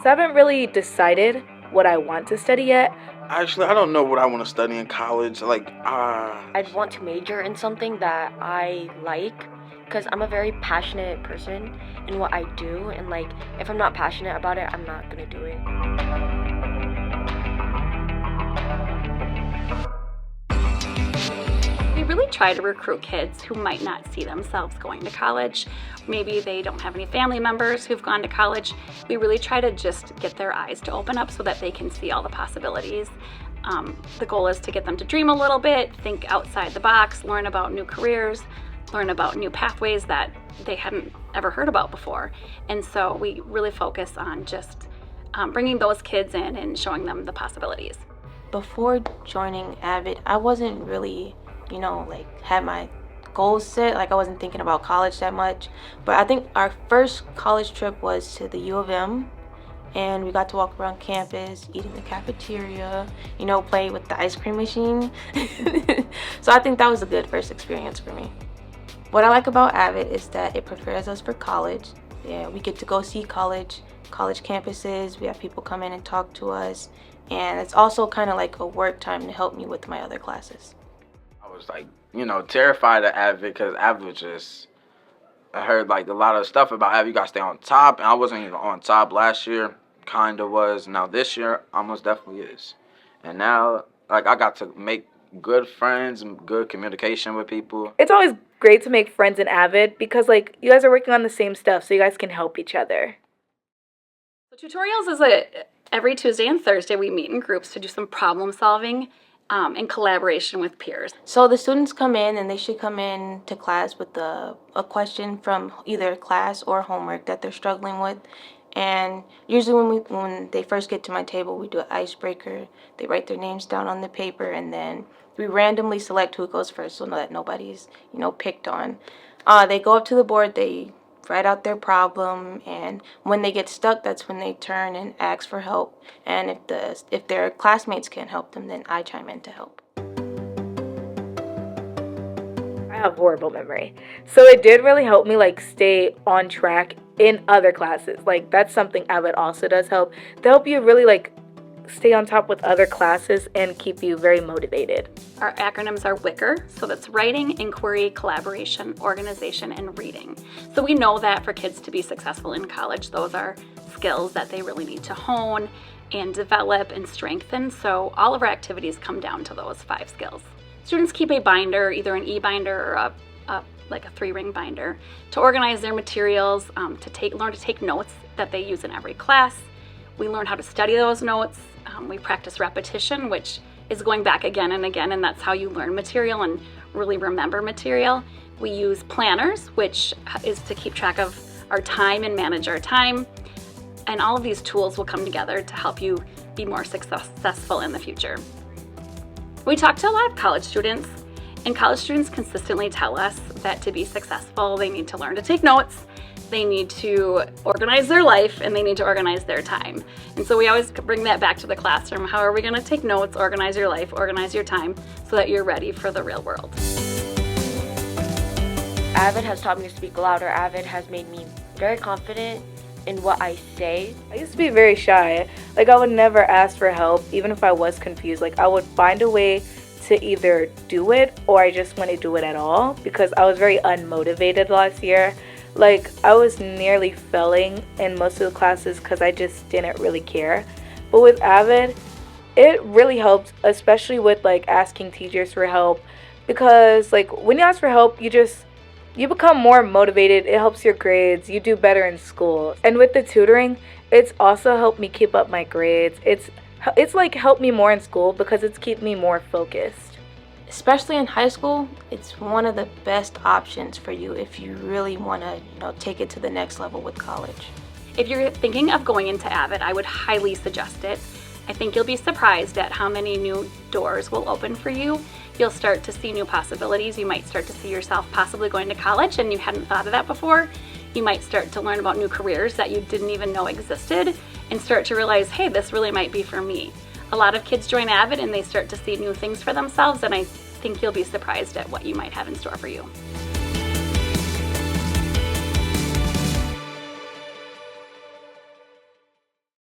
So I haven't really decided what I want to study yet. Actually, I don't know what I want to study in college. I'd want to major in something that I like, because I'm a very passionate person in what I do, and like if I'm not passionate about it, I'm not gonna do it. We really try to recruit kids who might not see themselves going to college. Maybe they don't have any family members who've gone to college. We really try to just get their eyes to open up so that they can see all the possibilities. The goal is to get them to dream a little bit, think outside the box, learn about new careers, learn about new pathways that they hadn't ever heard about before. And so we really focus on just bringing those kids in and showing them the possibilities. Before joining AVID, I wasn't really, had my goals set. I wasn't thinking about college that much. But I think our first college trip was to the U of M. And we got to walk around campus, eat in the cafeteria, play with the ice cream machine. So I think that was a good first experience for me. What I like about AVID is that it prepares us for college. Yeah, we get to go see college campuses. We have people come in and talk to us. And it's also kind of like a work time to help me with my other classes. I was terrified of AVID because AVID was just, I heard a lot of stuff about AVID. You got to stay on top, and I wasn't even on top last year. Kind of was. Now this year, almost definitely is. And now, I got to make good friends and good communication with people. It's always great to make friends in AVID because, you guys are working on the same stuff, so you guys can help each other. So tutorials is every Tuesday and Thursday we meet in groups to do some problem solving in collaboration with peers. So the students come in and they should come in to class with a question from either class or homework that they're struggling with. And usually when they first get to my table, we do an icebreaker. They write their names down on the paper, and then we randomly select who goes first so that nobody's, picked on. They go up to the board, they write out their problem, and when they get stuck, that's when they turn and ask for help. And if their classmates can't help them, then I chime in to help. I have horrible memory. So it did really help me stay on track in other classes. That's something AVID also does help. They help you really stay on top with other classes and keep you very motivated. Our acronyms are WICR, so that's writing, inquiry, collaboration, organization, and reading. So we know that for kids to be successful in college, those are skills that they really need to hone and develop and strengthen. So all of our activities come down to those 5 skills. Students keep a binder, either an e-binder or a 3-ring binder, to organize their materials, learn to take notes that they use in every class. We learn how to study those notes. We practice repetition, which is going back again and again, and that's how you learn material and really remember material. We use planners, which is to keep track of our time and manage our time. And all of these tools will come together to help you be more successful in the future. We talk to a lot of college students, and college students consistently tell us that to be successful, they need to learn to take notes, they need to organize their life, and they need to organize their time. And so we always bring that back to the classroom. How are we going to take notes, organize your life, organize your time, so that you're ready for the real world? AVID has taught me to speak louder. AVID has made me very confident in what I say. I used to be very shy. I would never ask for help, even if I was confused. I would find a way to either do it or I just wouldn't do it at all because I was very unmotivated last year. I was nearly failing in most of the classes because I just didn't really care. But with AVID, it really helped, especially with asking teachers for help, because when you ask for help, you become more motivated. It helps your grades. You do better in school. And with the tutoring, it's also helped me keep up my grades. It's helped me more in school because it's kept me more focused. Especially in high school, it's one of the best options for you if you really want to, take it to the next level with college. If you're thinking of going into AVID, I would highly suggest it. I think you'll be surprised at how many new doors will open for you. You'll start to see new possibilities. You might start to see yourself possibly going to college and you hadn't thought of that before. You might start to learn about new careers that you didn't even know existed and start to realize, hey, this really might be for me. A lot of kids join AVID and they start to see new things for themselves, and I think you'll be surprised at what you might have in store for you.